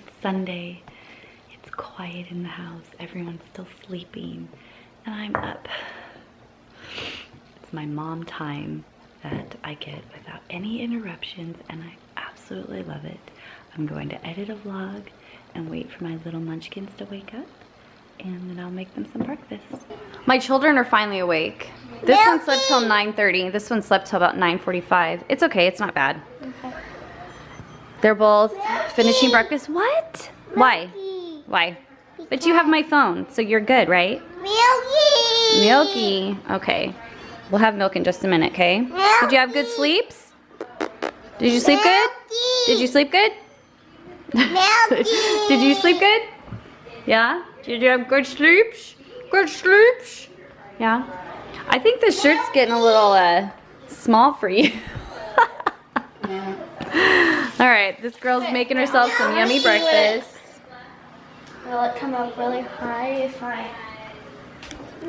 It's Sunday. It's quiet in the house. Everyone's still sleeping. And I'm up. It's my mom time that I get without any interruptions, and I absolutely love it. I'm going to edit a vlog and wait for my little munchkins to wake up, and then I'll make them some breakfast. My children are finally awake. This one slept till 9:30. This one slept till about 9:45. It's okay, it's not bad. Okay. They're both finishing breakfast. What? Why? Why? But you have my phone, so you're good, right? Milky! Milky. Okay. We'll have milk in just a minute, okay? Did you have good sleeps? Did you sleep good? Did you sleep good? Milky! Did you sleep good? Yeah? Did you have good sleeps? Good sleeps? Yeah? I think this shirt's getting a little small for you. Alright, this girl's making herself some yummy breakfast. Will it come up really high if I...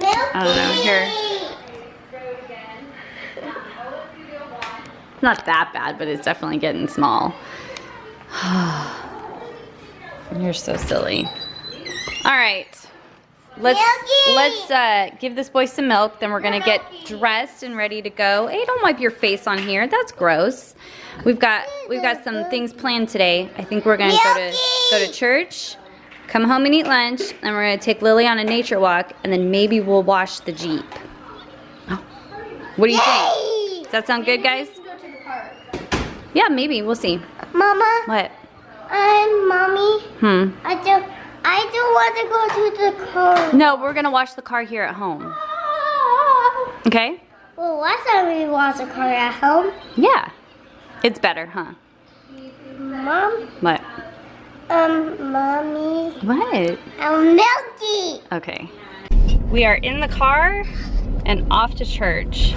I don't know, here. It's not that bad, but it's definitely getting small. You're so silly. Alright. Let's give this boy some milk, then we're gonna get dressed and ready to go. Hey, don't wipe your face on here. That's gross. We've got some things planned today. I think we're gonna go to church, come home and eat lunch, and we're gonna take Lily on a nature walk, and then maybe we'll wash the Jeep. Oh. What do you think? Does that sound good, guys? Yeah, maybe. We'll see. Mama? What? Mommy? I don't want to go to the car. No, we're gonna wash the car here at home. Okay? Well, last time we washed the car at home. Yeah. It's better, huh? Mom? What? Mommy. What? I'm Milky. Okay. We are in the car and off to church.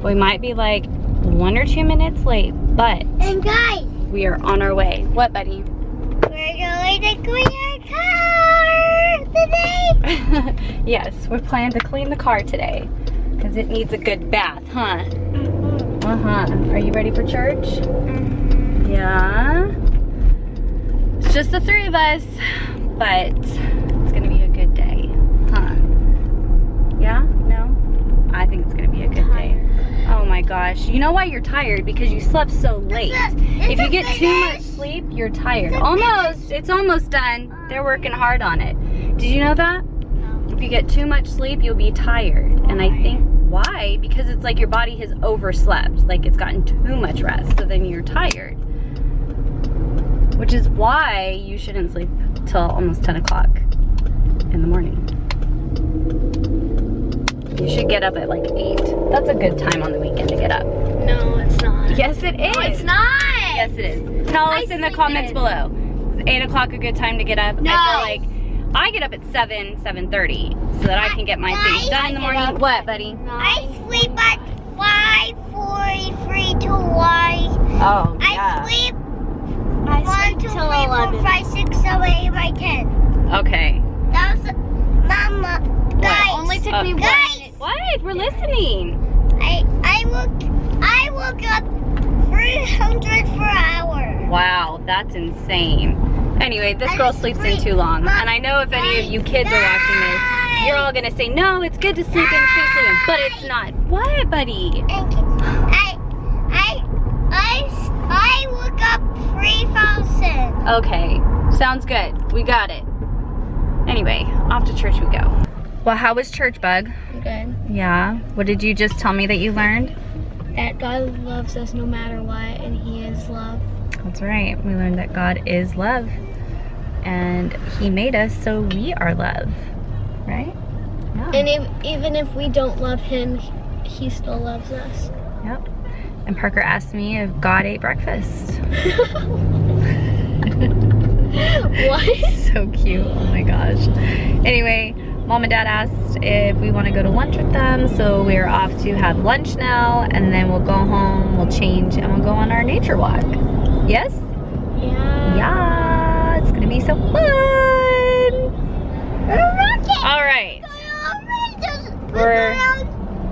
We might be like 1 or 2 minutes late, but And guys, we are on our way. What, buddy? we're going to clean our car today. Yes, we're planning to clean the car today because it needs a good bath, huh? Are you ready for church? Yeah. It's just the 3 of us, but it's gonna be a good day, huh? Yeah? No? I think it's gonna be a good day. Oh my gosh. You know why you're tired? Because you slept so late. If you get too much sleep, you're tired. Almost. It's almost done. They're working hard on it. Did you know that? No. If you get too much sleep, you'll be tired. And I think why? Because it's like your body has overslept. Like it's gotten too much rest. So then you're tired. Which is why you shouldn't sleep till almost 10 o'clock in the morning. You should get up at like 8. That's a good time on the weekend to get up. No, it's not. Yes, it is. No, it's not. Yes, it is. Tell us in the comments below. Is 8 o'clock a good time to get up? No. I feel like I get up at 7:30, so that I can get my things done in the morning. What, buddy? I sleep at 5:43 to 1. Oh, I yeah. sleep 1, 2, 3, 4, 5, 6, 7, 8, 9, 10. Okay. That was Mama. Guys, Only took me guys, What? We're listening. I woke up 300 per hour. Wow, that's insane. Anyway, this girl sleeps in too long. And I know if any of you kids are watching this, you're all gonna say, no, it's good to sleep in, but it's not. What, buddy? I woke up 3,000. Okay, sounds good. We got it. Anyway, off to church we go. Well, how was church, Bug? Good. Yeah. What did you just tell me that you learned? That God loves us no matter what, and He is love. That's right. We learned that God is love. And He made us so we are love. Right? Yeah. And even if we don't love Him, He still loves us. Yep. And Parker asked me if God ate breakfast. What? So cute. Oh my gosh. Anyway, Mom and Dad asked if we want to go to lunch with them, so we're off to have lunch now, and then we'll go home, we'll change, and we'll go on our nature walk. Yes? Yeah. Yeah. It's gonna be so fun. All right.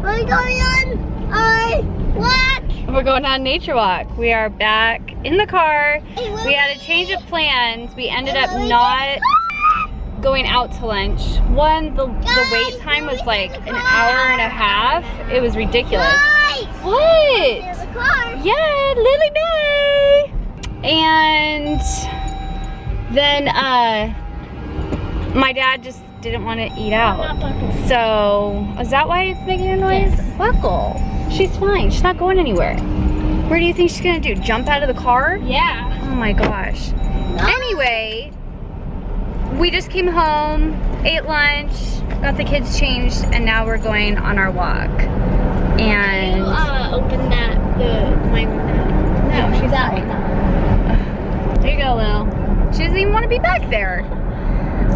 We're going on our walk. We're going on a nature walk. We are back in the car. We had a change of plans. We ended up not going out to lunch. One, the wait time was like an hour and a half. It was ridiculous. What? Yeah, Lily May. And then my dad just didn't want to eat out. So, is that why it's making a noise? Yes. Buckle. She's fine. She's not going anywhere. Where do you think she's gonna do? Jump out of the car? Yeah. Oh my gosh. No. Anyway, we just came home, ate lunch, got the kids changed, and now we're going on our walk. And open that no, she's fine. There you go, Lil. She doesn't even want to be back there.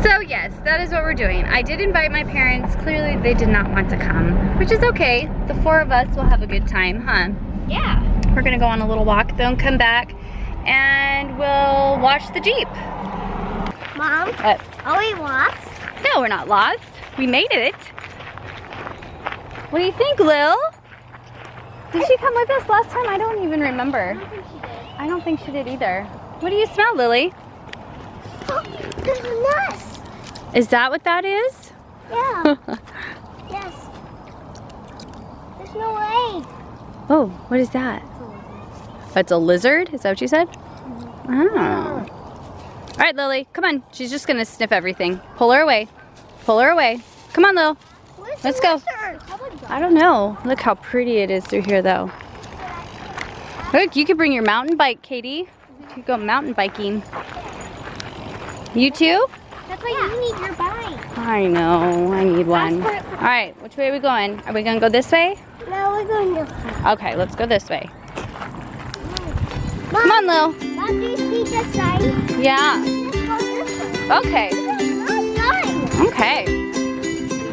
So yes, that is what we're doing. I did invite my parents. Clearly they did not want to come, which is okay. The 4 of us will have a good time, huh? Yeah. We're gonna go on a little walk, then come back, and we'll watch the Jeep. Mom, are we lost? No, we're not lost. We made it. What do you think, Lil? Did she come with us last time? I don't even remember. I don't think she did. I don't think she did either. What do you smell, Lily? Oh, there's a nest. Is that what that is? Yeah. Yes. There's no way. Oh, what is that? It's a lizard? Is that what you said? Oh. All right, Lily, come on. She's just gonna sniff everything. Pull her away. Pull her away. Come on, Lil. Let's go. I don't know. Look how pretty it is through here, though. Look, you could bring your mountain bike, Katie. You could go mountain biking. You too? That's why you need your bike. I know. I need one. All right, which way are we going? Are we gonna go this way? No, we're going this way. Okay, let's go this way. Mom, Come on, Lil. Mom, do you see this side? Yeah. Let's go this way. Okay. No, guys. Okay.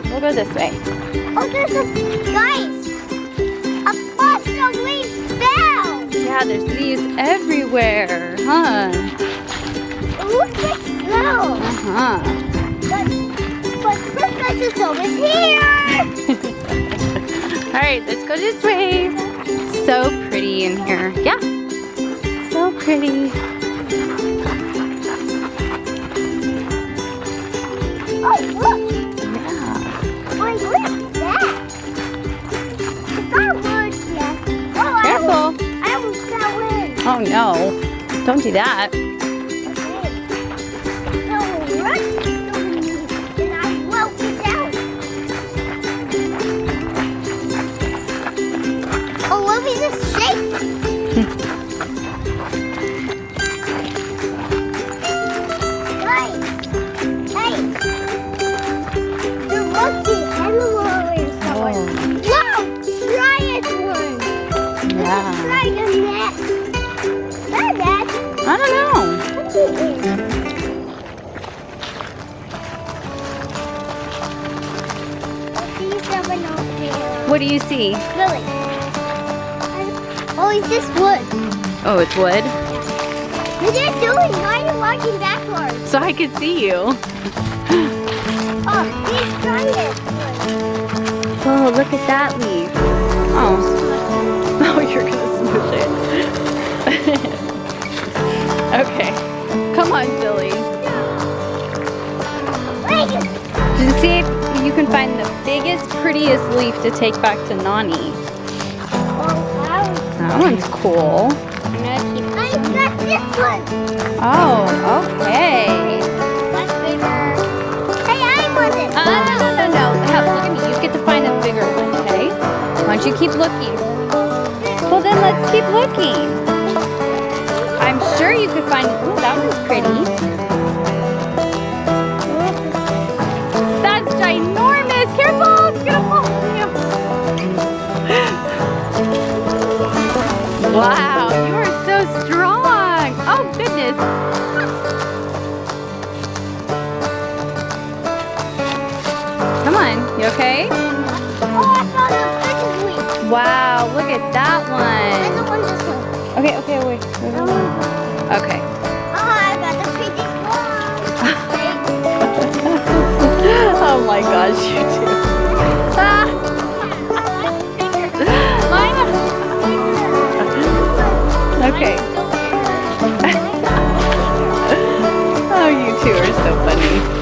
We'll go this way. Oh, there's a bunch of leaves fell. Yeah, there's leaves everywhere, huh? Look at go. Uh-huh. But Christmas is almost here. All right, let's go this way. So pretty in here. Yeah. So pretty. Oh, look. Yeah. Wait, look at that. It's not wood yet. Oh, Careful. I almost fell in. Oh no. Don't do that. I don't know. What do you see? Really? Oh, it's just wood. Oh, it's wood? What are you doing? Why are you walking backwards? So I could see you. Oh, he's trying it. Oh, look at that leaf. Oh. Oh, you're gonna smoosh it. Okay. Come on, Silly. Wait. Just see if you can find the biggest, prettiest leaf to take back to Nani. Oh, wow. That one's cool. I'm gonna keep. I got this one. Oh, okay. That's bigger. Hey, I want it. No. Look at me. You get to find a bigger one, okay? Why don't you keep looking? Well, then let's keep looking. I'm sure you could find. Ooh, that one's pretty. That's ginormous. Careful, it's gonna fall on you. Wow, you are so strong. Oh goodness. Come on, you okay? Oh, I found a bigger leaf. Wow, look at that I one. don't want this one. Okay, wait. Okay. Oh, I got the pretty one. Oh my gosh, you do. Ah. Okay. Oh, you two are so funny.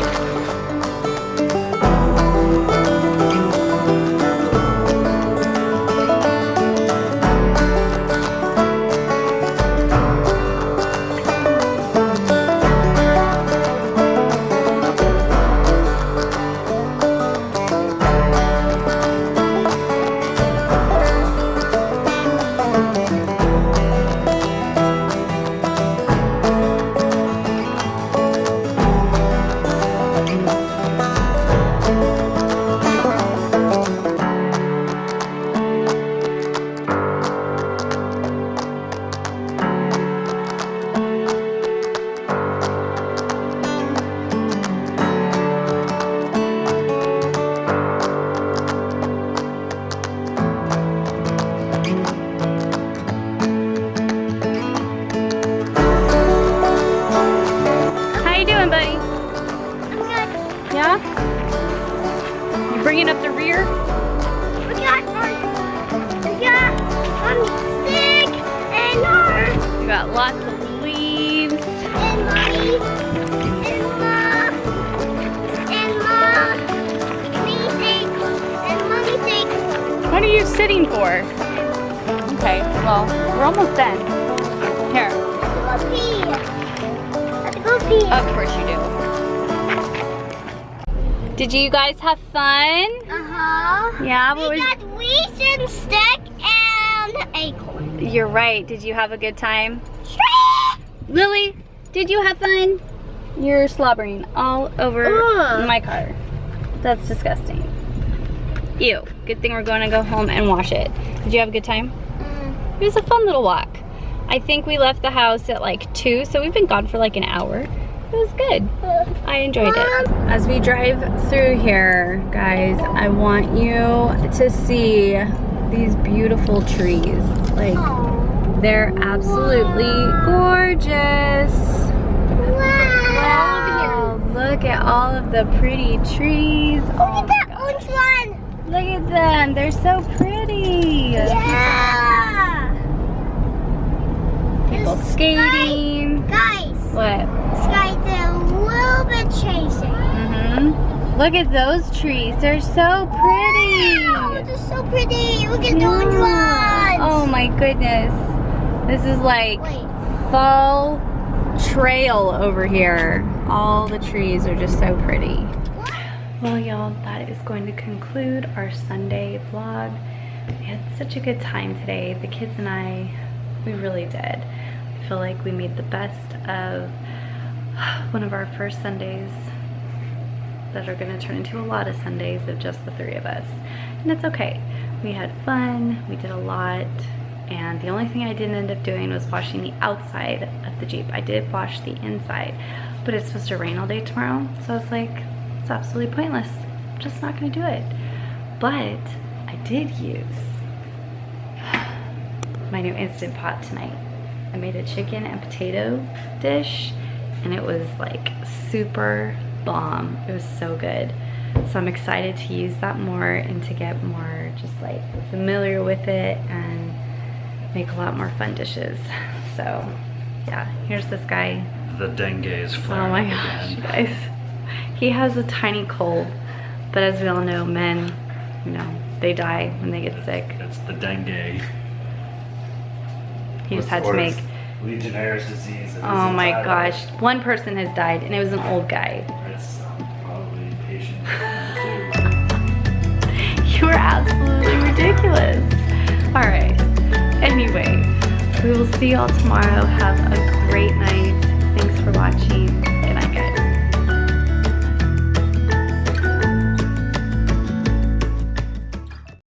Yeah? You bringing up the rear? We got stick and her You got lots of leaves. and mommy and mommy take. What are you sitting for? Okay, well, we're almost done. Here. Let's go pee. Let's go pee. Of course you do. Did you guys have fun? Yeah, what We was... got wheat and stick and acorn. You're right. Did you have a good time? Lily, did you have fun? You're slobbering all over Ugh. my car. That's disgusting. Ew. Good thing we're going to go home and wash it. Did you have a good time? It was a fun little walk. I think we left the house at like 2, so we've been gone for like an hour. It was good. I enjoyed it. As we drive through here, guys, I want you to see these beautiful trees. Like, they're absolutely gorgeous. Wow. Look at all of the pretty trees. Look at that orange one. Look at them. They're so pretty. Yeah. People skating. Guys, What? sky's a little bit chasing. Look at those trees. They're so pretty. Wow, they're so pretty. Look at the orange ones. Oh my goodness. This is like Wait. fall trail over here. All the trees are just so pretty. Well, y'all, that is going to conclude our Sunday vlog. We had such a good time today. The kids and I, we really did. I feel like we made the best of one of our first Sundays that are going to turn into a lot of Sundays of just the 3 of us. And it's okay. We had fun, we did a lot, and the only thing I didn't end up doing was washing the outside of the Jeep. I did wash the inside, but it's supposed to rain all day tomorrow, so I was like, it's absolutely pointless. I'm just not going to do it. But I did use my new Instant Pot tonight. I made a chicken and potato dish, and it was like super bomb. It was so good. So I'm excited to use that more and to get more just like familiar with it and make a lot more fun dishes. So yeah, here's this guy. The dengue is flaring Oh my up gosh, again. guys. He has a tiny cold, but as we all know, men, you know, they die when they get sick. It's the dengue. He just had to make... Legionnaire's disease. Oh my gosh, one person has died, and it was an old guy. It's probably patient You are absolutely ridiculous. All right. Anyway, we will see y'all tomorrow. Have a